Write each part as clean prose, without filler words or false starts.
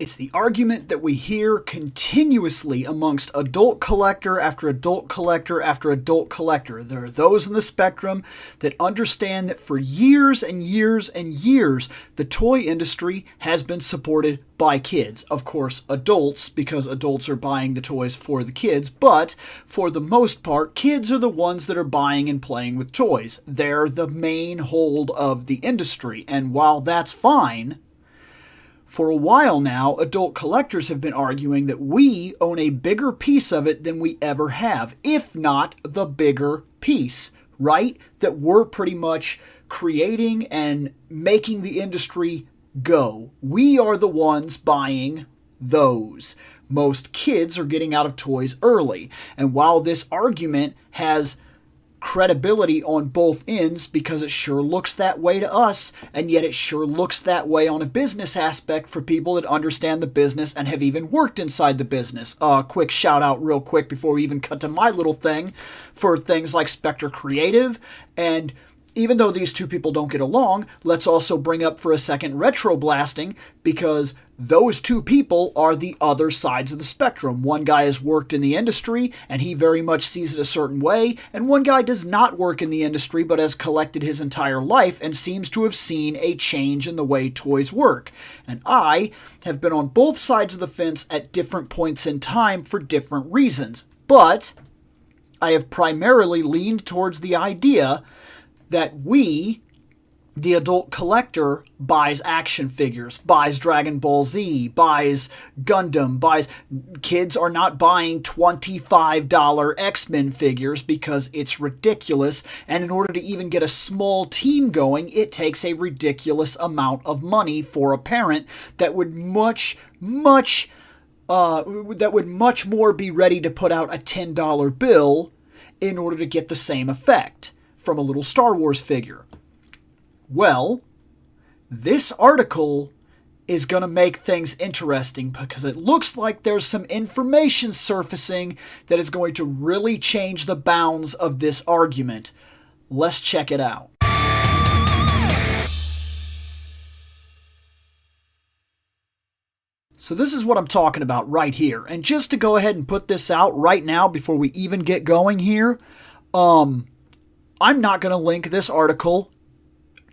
It's the argument that we hear continuously amongst adult collector after adult collector after adult collector. There are those in the spectrum that understand that for years and years and years, the toy industry has been supported by kids. Of course, adults, because adults are buying the toys for the kids, but for the most part, kids are the ones that are buying and playing with toys. They're the main hold of the industry, and while that's fine, for a while now, adult collectors have been arguing that we own a bigger piece of it than we ever have, if not the bigger piece, right? That we're pretty much creating and making the industry go. We are the ones buying those. Most kids are getting out of toys early. And while this argument has credibility on both ends because it sure looks that way to us, and yet it sure looks that way on a business aspect for people that understand the business and have even worked inside the business. Quick shout out real quick before we even cut to my little thing for things like Spectre Creative. And even though these two people don't get along, let's also bring up for a second Retro Blasting, because those two people are the other sides of the spectrum. One guy has worked in the industry, and he very much sees it a certain way, and one guy does not work in the industry, but has collected his entire life and seems to have seen a change in the way toys work. And I have been on both sides of the fence at different points in time for different reasons. But I have primarily leaned towards the idea that we, the adult collector, buys action figures, buys Dragon Ball Z, buys Gundam, buys... Kids are not buying $25 X-Men figures because it's ridiculous, and in order to even get a small team going, it takes a ridiculous amount of money for a parent that would much more be ready to put out a $10 bill in order to get the same effect from a little Star Wars figure. Well, this article is going to make things interesting because it looks like there's some information surfacing that is going to really change the bounds of this argument. Let's check it out. So this is what I'm talking about right here. And just to go ahead and put this out right now before we even get going here, I'm not going to link this article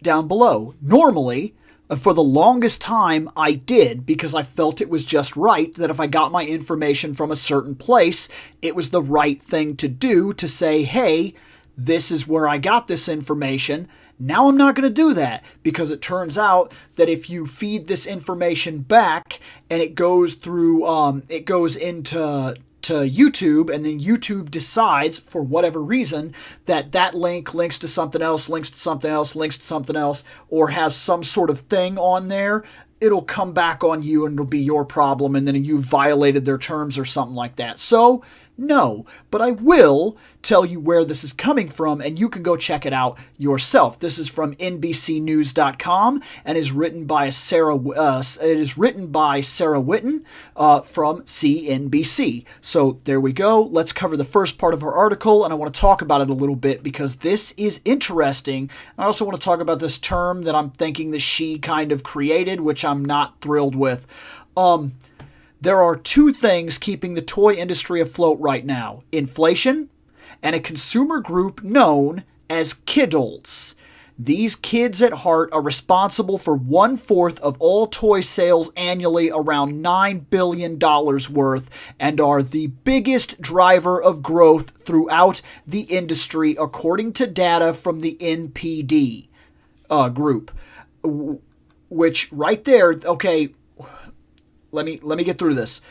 down below. Normally, for the longest time, I did because I felt it was just right that if I got my information from a certain place, it was the right thing to do to say, hey, this is where I got this information. Now I'm not going to do that because it turns out that if you feed this information back and it goes through, it goes into YouTube, and then YouTube decides for whatever reason that that link links to something else, links to something else, links to something else, or has some sort of thing on there, it'll come back on you and it'll be your problem, and then you violated their terms or something like that. So no, but I will tell you where this is coming from, and you can go check it out yourself. This is from NBCnews.com and is written by Sarah Whitten from CNBC. So there we go. Let's cover the first part of our article, and I want to talk about it a little bit because this is interesting. I also want to talk about this term that I'm thinking that she kind of created, which I'm not thrilled with. There are two things keeping the toy industry afloat right now: inflation and a consumer group known as Kidults. These kids at heart are responsible for 1/4 of all toy sales annually, around $9 billion worth, and are the biggest driver of growth throughout the industry, according to data from the NPD group. Which right there, okay, let me get through this.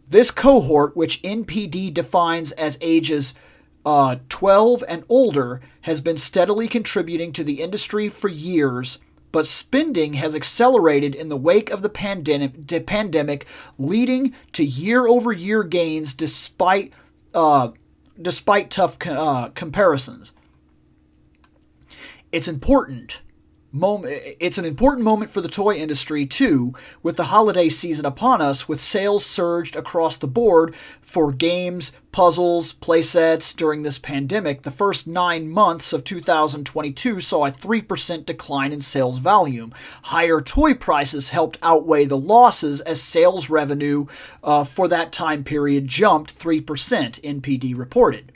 This cohort, which NPD defines as ages 12 and older, has been steadily contributing to the industry for years, but spending has accelerated in the wake of the pandemic, leading to year-over-year gains despite tough comparisons. It's important It's an important moment for the toy industry, too, with the holiday season upon us, with sales surged across the board for games, puzzles, playsets during this pandemic. The first 9 months of 2022 saw a 3% decline in sales volume. Higher toy prices helped outweigh the losses as sales revenue for that time period jumped 3%, NPD reported.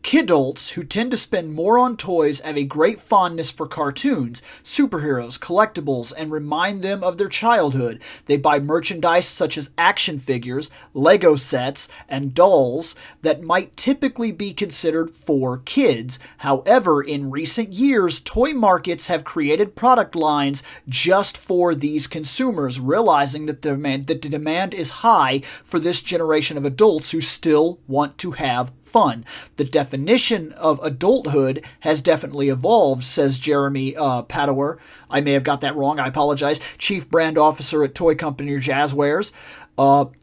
Kidults, who tend to spend more on toys, have a great fondness for cartoons, superheroes, collectibles, and remind them of their childhood. They buy merchandise such as action figures, Lego sets, and dolls that might typically be considered for kids. However, in recent years, toy markets have created product lines just for these consumers, realizing that the demand is high for this generation of adults who still want to have fun. The definition of adulthood has definitely evolved, says Jeremy Padower. I may have got that wrong. I apologize. Chief Brand Officer at toy company Jazzwares.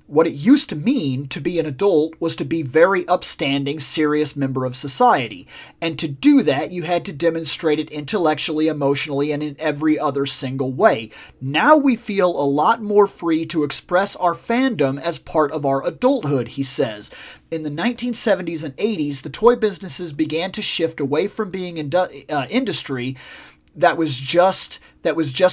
What it used to mean to be an adult was to be very upstanding, serious member of society. And to do that, you had to demonstrate it intellectually, emotionally, and in every other single way. Now we feel a lot more free to express our fandom as part of our adulthood, he says. In the 1970s and 80s, the toy businesses began to shift away from being industry that was just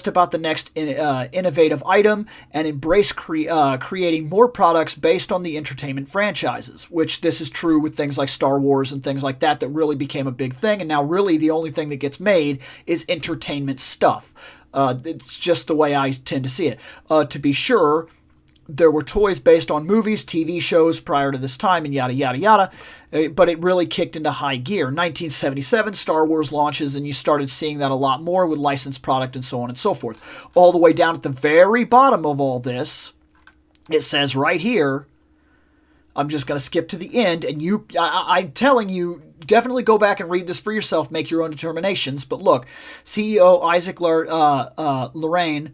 about the next innovative item and embrace creating more products based on the entertainment franchises, which this is true with things like Star Wars and things like that really became a big thing, and now really the only thing that gets made is entertainment stuff. It's just the way I tend to see it. To be sure, there were toys based on movies, TV shows prior to this time, and yada, yada, yada. But it really kicked into high gear. 1977, Star Wars launches, and you started seeing that a lot more with licensed product and so on and so forth. All the way down at the very bottom of all this, it says right here, I'm just going to skip to the end, and I'm telling you, definitely go back and read this for yourself, make your own determinations. But look, CEO Isaac Lorian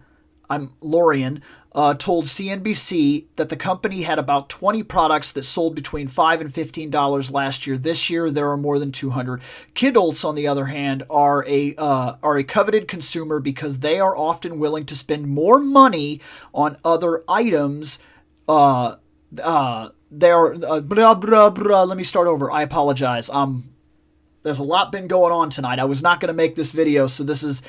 told CNBC that the company had about 20 products that sold between $5 and $15 last year. This year, there are more than 200. Kidults, on the other hand, are a coveted consumer because they are often willing to spend more money on other items. Let me start over. I apologize. There's a lot been going on tonight. I was not going to make this video, so this is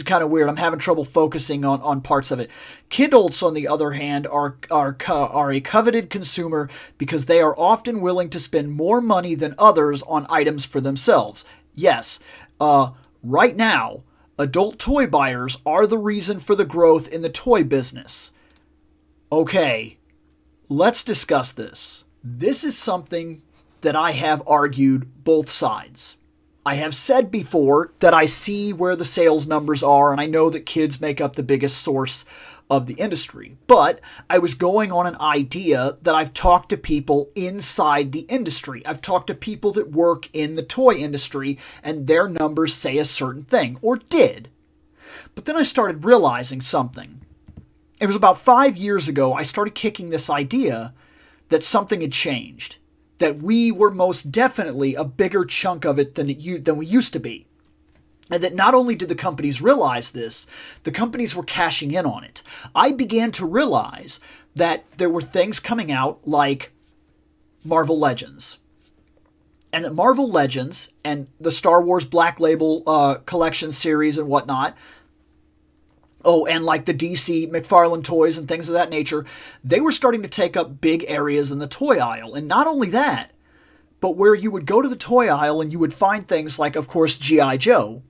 kind of weird. I'm having trouble focusing on parts of it. Kidults, on the other hand, are a coveted consumer because they are often willing to spend more money than others on items for themselves. Yes, right now, adult toy buyers are the reason for the growth in the toy business. Okay, let's discuss this. This is something that I have argued both sides. I have said before that I see where the sales numbers are, and I know that kids make up the biggest source of the industry. But I was going on an idea that I've talked to people inside the industry. I've talked to people that work in the toy industry, and their numbers say a certain thing, or did. But then I started realizing something. It was about 5 years ago I started kicking this idea that something had changed. That we were most definitely a bigger chunk of it than we used to be. And that not only did the companies realize this, the companies were cashing in on it. I began to realize that there were things coming out like Marvel Legends. And that Marvel Legends and the Star Wars Black Label collection series and whatnot, and like the DC McFarlane toys and things of that nature, they were starting to take up big areas in the toy aisle. And not only that, but where you would go to the toy aisle and you would find things like, of course, G.I. Joe,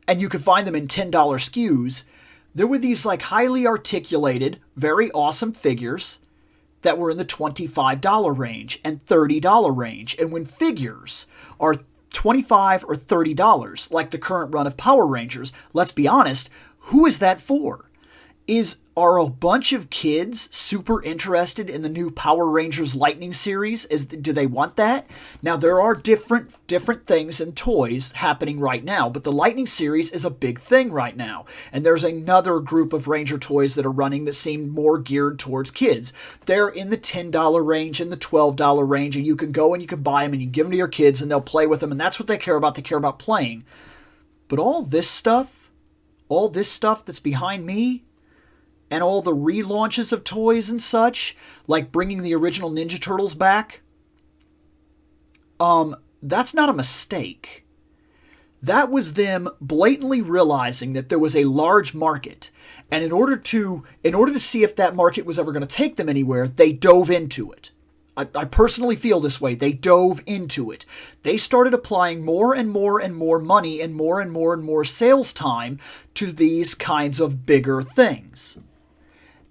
and you could find them in $10 SKUs, there were these like highly articulated, very awesome figures that were in the $25 range and $30 range. And when figures are $25 or $30, like the current run of Power Rangers, let's be honest, who is that for? Are a bunch of kids super interested in the new Power Rangers Lightning series? Do they want that? Now, there are different things in toys happening right now, but the Lightning series is a big thing right now. And there's another group of Ranger toys that are running that seem more geared towards kids. They're in the $10 range and the $12 range, and you can go and you can buy them and you give them to your kids and they'll play with them, and that's what they care about. They care about playing. But all this stuff all this stuff that's behind me and all the relaunches of toys and such, like bringing the original Ninja Turtles back, that's not a mistake. That was them blatantly realizing that there was a large market, and in order to see if that market was ever going to take them anywhere, they dove into it. I personally feel this way. They dove into it. They started applying more and more and more money and more sales time to these kinds of bigger things.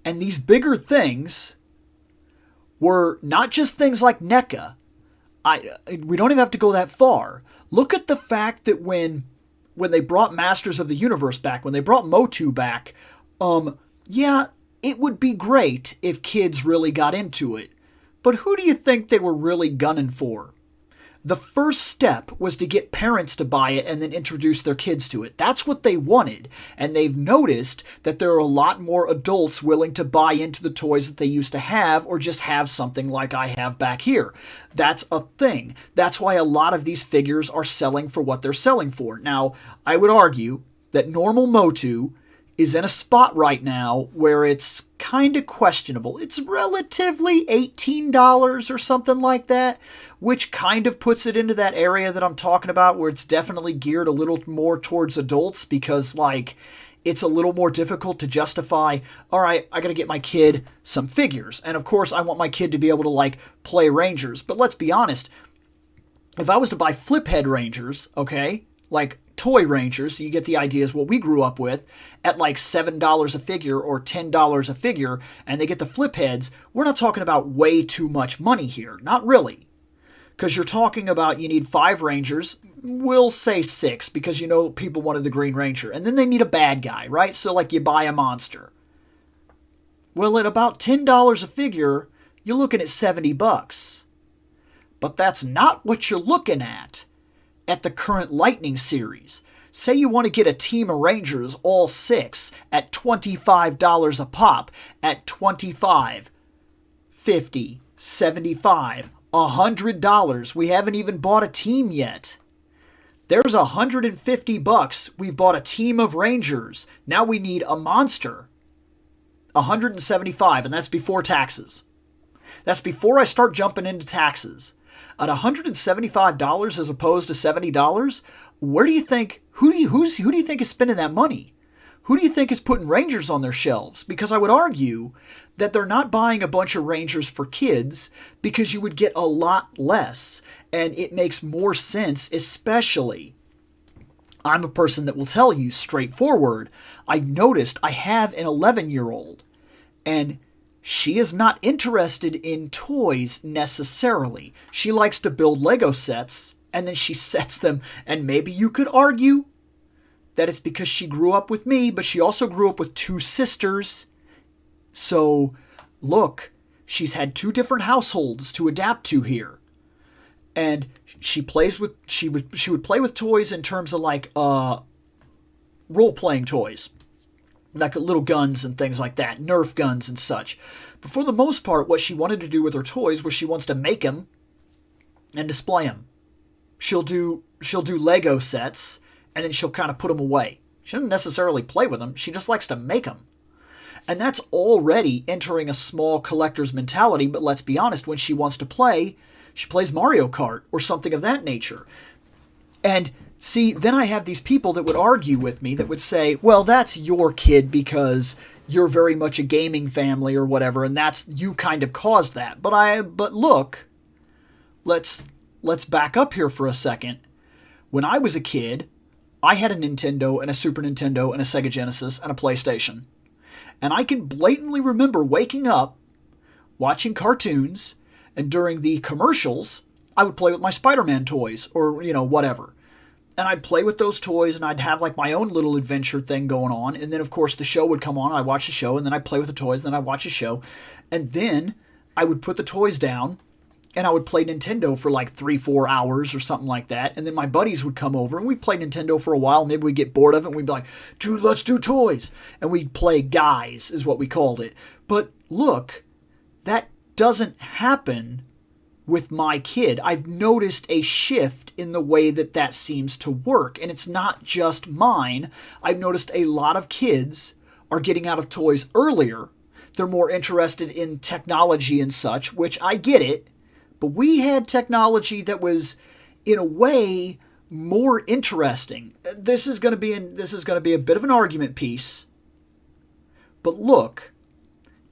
And these bigger things were not just things like NECA. We don't even have to go that far. Look at the fact that when they brought Masters of the Universe back, when they brought Motu back, yeah, it would be great if kids really got into it. But who do you think they were really gunning for? The first step was to get parents to buy it and then introduce their kids to it. That's what they wanted. And they've noticed that there are a lot more adults willing to buy into the toys that they used to have, or just have something like I have back here. That's a thing. That's why a lot of these figures are selling for what they're selling for. Now, I would argue that normal Motu is in a spot right now where it's kind of questionable. It's relatively $18 or something like that, which kind of puts it into that area that I'm talking about, where it's definitely geared a little more towards adults, because like it's a little more difficult to justify, all right, I got to get my kid some figures. And of course, I want my kid to be able to like play Rangers. But let's be honest, if I was to buy flip head Rangers, okay, like toy Rangers, you get the idea, is what we grew up with, at like $7 a figure or $10 a figure, and they get the flip heads, we're not talking about way too much money here. Not really. Because you're talking about, you need 5 Rangers, we'll say 6, because you know people wanted the Green Ranger, and then they need a bad guy, right? So like you buy a monster. Well, at about $10 a figure, you're looking at $70. But that's not what you're looking at the current Lightning series. Say you want to get a team of Rangers, all 6, at $25 a pop, at $25, $50, $75, $100. We haven't even bought a team yet. There's $150. We've bought a team of Rangers. Now we need a monster. $175, and that's before taxes. That's before I start jumping into taxes. At $175 as opposed to $70, where do you think, who do you think is spending that money? Who do you think is putting Rangers on their shelves? Because I would argue that they're not buying a bunch of Rangers for kids, because you would get a lot less, and it makes more sense, especially, I'm a person that will tell you straightforward, I noticed I have an 11-year-old, and she is not interested in toys necessarily. She likes to build Lego sets, and then she sets them, and maybe you could argue that it's because she grew up with me, but she also grew up with 2 sisters. So, look, she's had 2 different households to adapt to here. And she would play with toys in terms of like role-playing toys. Like little guns and things like that, Nerf guns and such. But for the most part, what she wanted to do with her toys was she wants to make them and display them. She'll do Lego sets, and then she'll kind of put them away. She doesn't necessarily play with them. She just likes to make them. And that's already entering a small collector's mentality, but let's be honest, when she wants to play, she plays Mario Kart or something of that nature. And see, then I have these people that would argue with me that would say, well, that's your kid because you're very much a gaming family or whatever, and that's, you kind of caused that. But look, let's back up here for a second. When I was a kid, I had a Nintendo and a Super Nintendo and a Sega Genesis and a PlayStation. And I can blatantly remember waking up, watching cartoons, and during the commercials, I would play with my Spider-Man toys or, whatever. And I'd play with those toys, and I'd have like my own little adventure thing going on. And then, of course, the show would come on, and I'd watch the show, and then I'd play with the toys, and then I'd watch the show. And then I would put the toys down, and I would play Nintendo for like 3-4 hours or something like that. And then my buddies would come over, and we'd play Nintendo for a while. Maybe we'd get bored of it, and we'd be like, dude, let's do toys. And we'd play Guys, is what we called it. But look, that doesn't happen with my kid. I've noticed a shift in the way that that seems to work. And it's not just mine. I've noticed a lot of kids are getting out of toys earlier. They're more interested in technology and such, which I get it. But we had technology that was, in a way, more interesting. This is going to be a bit of an argument piece. But look,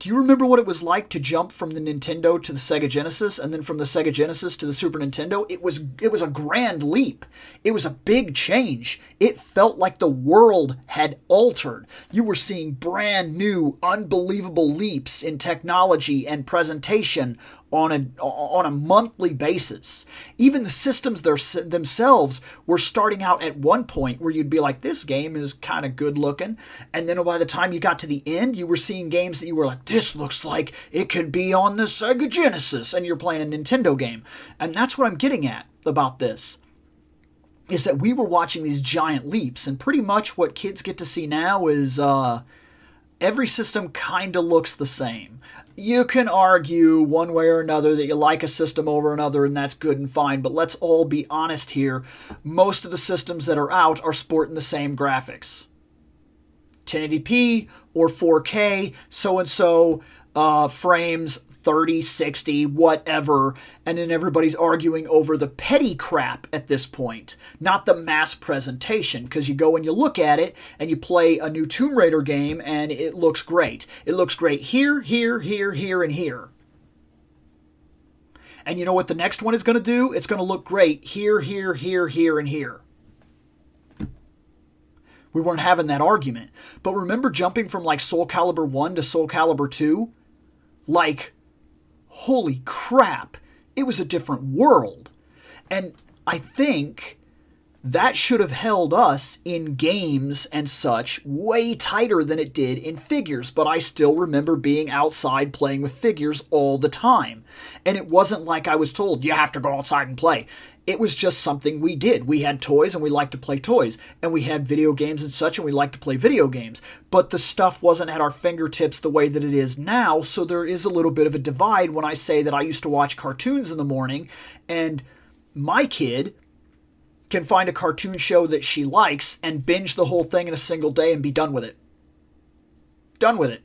do you remember what it was like to jump from the Nintendo to the Sega Genesis and then from the Sega Genesis to the Super Nintendo? It was a grand leap. It was a big change. It felt like the world had altered. You were seeing brand new, unbelievable leaps in technology and presentation on a monthly basis. Even the systems themselves were starting out at one point where you'd be like, this game is kind of good looking. And then by the time you got to the end, you were seeing games that you were like, this looks like it could be on the Sega Genesis. And you're playing a Nintendo game. And that's what I'm getting at about this, is that we were watching these giant leaps. And pretty much what kids get to see now is every system kind of looks the same. You can argue one way or another that you like a system over another, and that's good and fine, but let's all be honest here. Most of the systems that are out are sporting the same graphics. 1080p or 4K, so-and-so frames, 30, 60, whatever, and then everybody's arguing over the petty crap at this point, not the mass presentation, because you go and you look at it, and you play a new Tomb Raider game, and it looks great. It looks great here, here, here, here, and here. And you know what the next one is going to do? It's going to look great here, here, here, here, and here. We weren't having that argument. But remember jumping from like Soul Calibur 1 to Soul Calibur 2? Like, holy crap, it was a different world. And I think that should have held us in games and such way tighter than it did in figures. But I still remember being outside playing with figures all the time. And it wasn't like I was told, you have to go outside and play. It was just something we did. We had toys and we liked to play toys. And we had video games and such and we liked to play video games. But the stuff wasn't at our fingertips the way that it is now. So there is a little bit of a divide when I say that I used to watch cartoons in the morning. And my kid can find a cartoon show that she likes and binge the whole thing in a single day and be done with it. Done with it.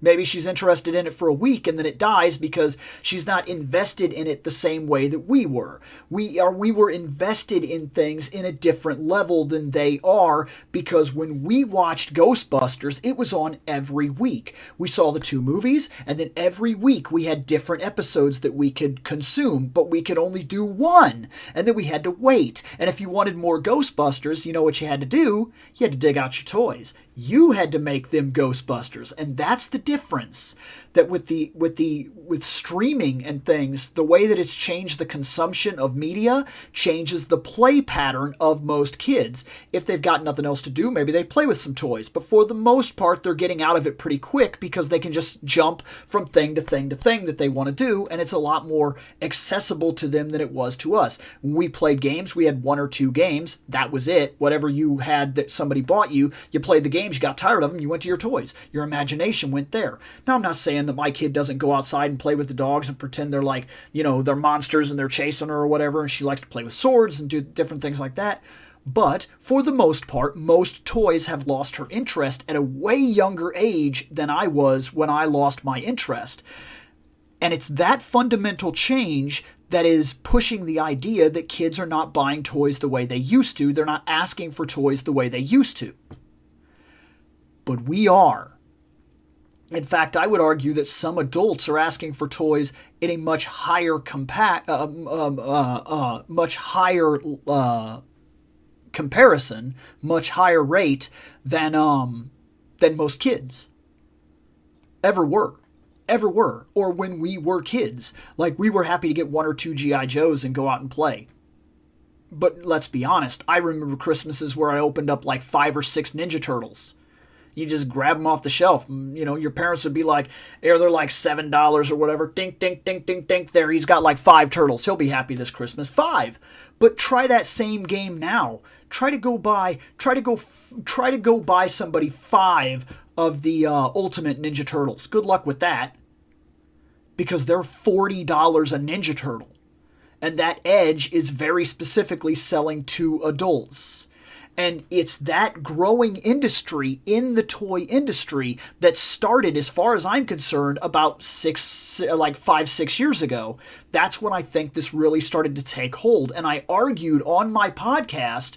Maybe she's interested in it for a week and then it dies because she's not invested in it the same way that we were. We were invested in things in a different level than they are, because when we watched Ghostbusters, it was on every week. We saw the 2 movies, and then every week we had different episodes that we could consume, but we could only do one, and then we had to wait. And if you wanted more Ghostbusters, you know what you had to do? You had to dig out your toys. You had to make them Ghostbusters, and that's the difference. That with streaming and things, the way that it's changed the consumption of media changes the play pattern of most kids. If they've got nothing else to do, maybe they play with some toys, but for the most part, they're getting out of it pretty quick because they can just jump from thing to thing to thing that they want to do, and it's a lot more accessible to them than it was to us. When we played games, we had 1 or 2 games. That was it. Whatever you had that somebody bought you, you played the games, you got tired of them, you went to your toys. Your imagination went there. Now, I'm not saying that my kid doesn't go outside and play with the dogs and pretend they're like, they're monsters and they're chasing her or whatever, and she likes to play with swords and do different things like that. But for the most part, most toys have lost her interest at a way younger age than I was when I lost my interest. And it's that fundamental change that is pushing the idea that kids are not buying toys the way they used to. They're not asking for toys the way they used to. But we are. In fact, I would argue that some adults are asking for toys in a much higher comparison, much higher rate than most kids ever were, or when we were kids. Like, we were happy to get 1 or 2 G.I. Joes and go out and play. But let's be honest, I remember Christmases where I opened up like 5 or 6 Ninja Turtles. You just grab them off the shelf. Your parents would be like, they're like $7 or whatever. Dink, dink, dink, dink, dink. There, he's got like 5 turtles. He'll be happy this Christmas. 5. But try that same game now. Try to go buy somebody 5 of the Ultimate Ninja Turtles. Good luck with that. because they're $40 a Ninja Turtle. And that Edge is very specifically selling to adults. And it's that growing industry in the toy industry that started, as far as I'm concerned, about 5-6 years ago. That's when I think this really started to take hold. And I argued on my podcast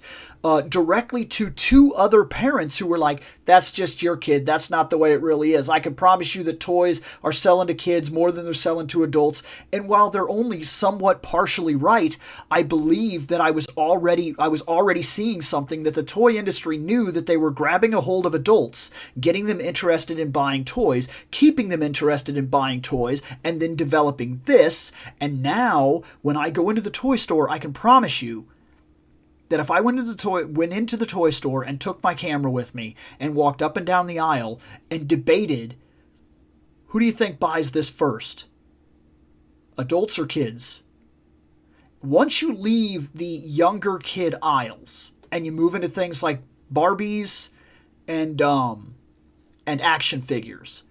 directly to 2 other parents who were like, that's just your kid. That's not the way it really is. I can promise you that toys are selling to kids more than they're selling to adults. And while they're only somewhat partially right, I believe that I was already seeing something that the toy industry knew, that they were grabbing a hold of adults, getting them interested in buying toys, keeping them interested in buying toys, and then developing this. And now, when I go into the toy store, I can promise you that if I went into the toy store and took my camera with me and walked up and down the aisle and debated, who do you think buys this first? Adults or kids? Once you leave the younger kid aisles and you move into things like Barbies and action figures,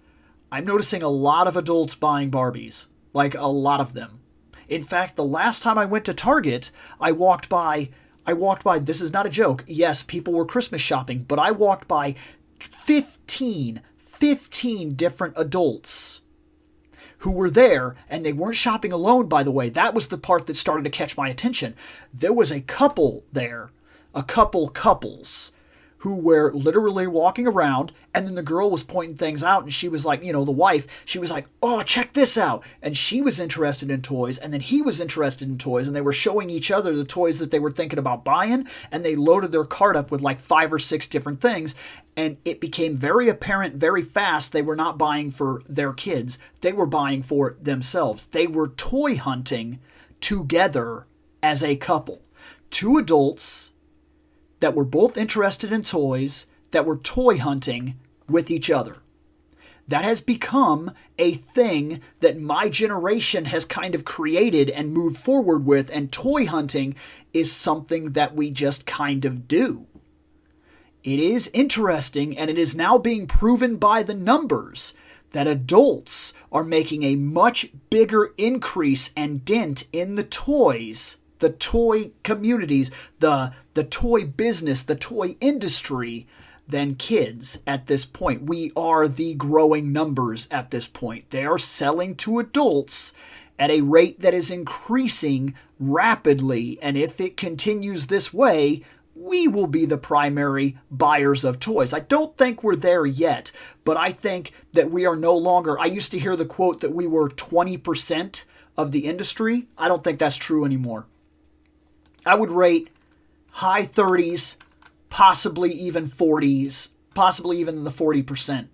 I'm noticing a lot of adults buying Barbies. Like, a lot of them. In fact, the last time I went to Target, I walked by, this is not a joke. Yes, people were Christmas shopping, but I walked by 15 different adults who were there, and they weren't shopping alone, by the way. That was the part that started to catch my attention. There was a couple there, couples, who were literally walking around, and then the girl was pointing things out, and she was like, the wife, she was like, oh, check this out. And she was interested in toys, and then he was interested in toys, and they were showing each other the toys that they were thinking about buying, and they loaded their cart up with like 5 or 6 different things, and it became very apparent very fast they were not buying for their kids. They were buying for themselves. They were toy hunting together as a couple. 2 adults that were both interested in toys, that were toy hunting with each other. That has become a thing that my generation has kind of created and moved forward with, and toy hunting is something that we just kind of do. It is interesting, and it is now being proven by the numbers that adults are making a much bigger increase and dent in the toys, the toy communities, the toy business, the toy industry, than kids at this point. We are the growing numbers at this point. They are selling to adults at a rate that is increasing rapidly, and if it continues this way, we will be the primary buyers of toys. I don't think we're there yet, but I think that we are no longer... I used to hear the quote that we were 20% of the industry. I don't think that's true anymore. I would rate high 30s, possibly even 40s, possibly even the 40%.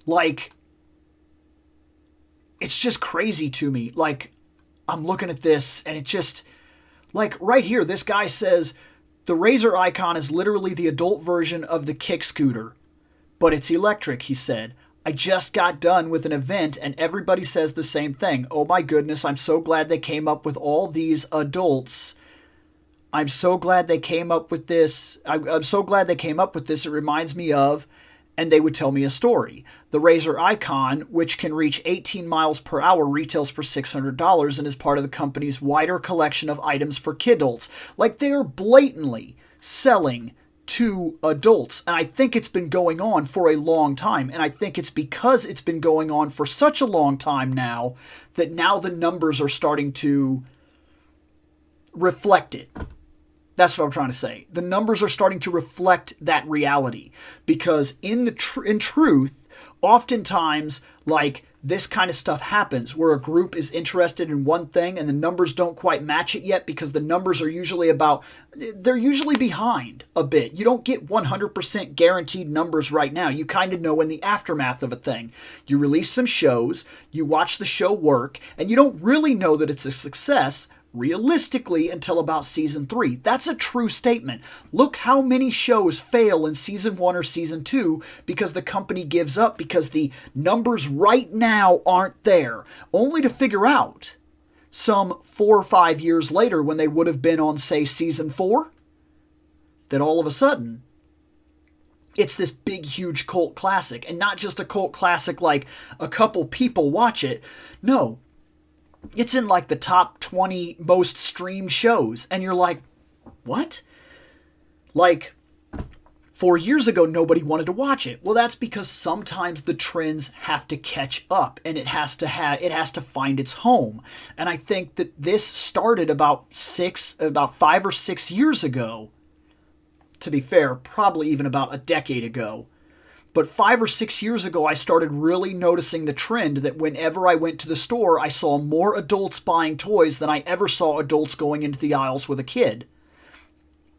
Like, it's just crazy to me. Like, I'm looking at this, and it's just, like, right here, this guy says, the Razor icon is literally the adult version of the kick scooter, but it's electric, he said. I just got done with an event and everybody says the same thing. Oh my goodness, I'm so glad they came up with all these adults. I'm so glad they came up with this. I'm so glad they came up with this. It reminds me of, and they would tell me a story. The Razor icon, which can reach 18 miles per hour, retails for $600 and is part of the company's wider collection of items for Kidults. Like, they are blatantly selling to adults, and I think it's been going on for a long time, and I think it's because it's been going on for such a long time now that now the numbers are starting to reflect it. That's what I'm trying to say. The numbers are starting to reflect that reality, because in truth, oftentimes, like, this kind of stuff happens where a group is interested in one thing and the numbers don't quite match it yet, because the numbers are usually they're usually behind a bit. You don't get 100% guaranteed numbers right now. You kind of know in the aftermath of a thing. You release some shows, you watch the show work, and you don't really know that it's a success realistically until about season 3. That's a true statement. Look how many shows fail in season 1 or season 2 because the company gives up because the numbers right now aren't there, only to figure out some 4 or 5 years later when they would have been on, say, season 4, that all of a sudden it's this big, huge cult classic. And not just a cult classic like a couple people watch it. No, it's in like the top 20 most streamed shows. And you're like, what? Like, 4 years ago, nobody wanted to watch it. Well, that's because sometimes the trends have to catch up, and it has to find its home. And I think that this started about 5 or 6 years ago. To be fair, probably even about a decade ago. But 5 or 6 years ago, I started really noticing the trend that whenever I went to the store, I saw more adults buying toys than I ever saw adults going into the aisles with a kid.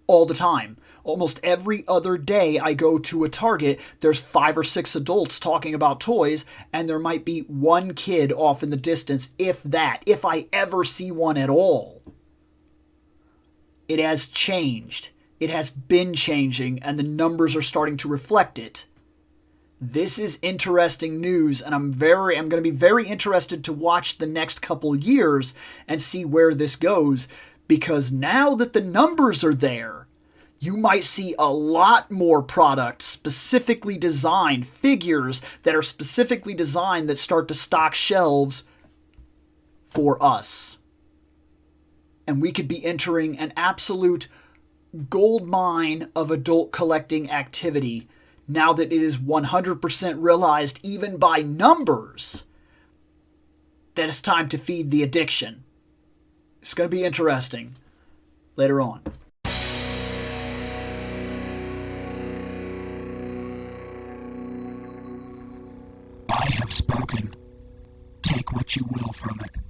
All the time. Almost every other day I go to a Target, there's 5 or 6 adults talking about toys, and there might be one kid off in the distance, if that, if I ever see one at all. It has changed. It has been changing, and the numbers are starting to reflect it. This is interesting news, and I'm going to be very interested to watch the next couple years and see where this goes, because now that the numbers are there, you might see a lot more product specifically designed, figures that are specifically designed that start to stock shelves for us. And we could be entering an absolute gold mine of adult collecting activity now that it is 100% realized, even by numbers, that it's time to feed the addiction. It's going to be interesting later on. I have spoken. Take what you will from it.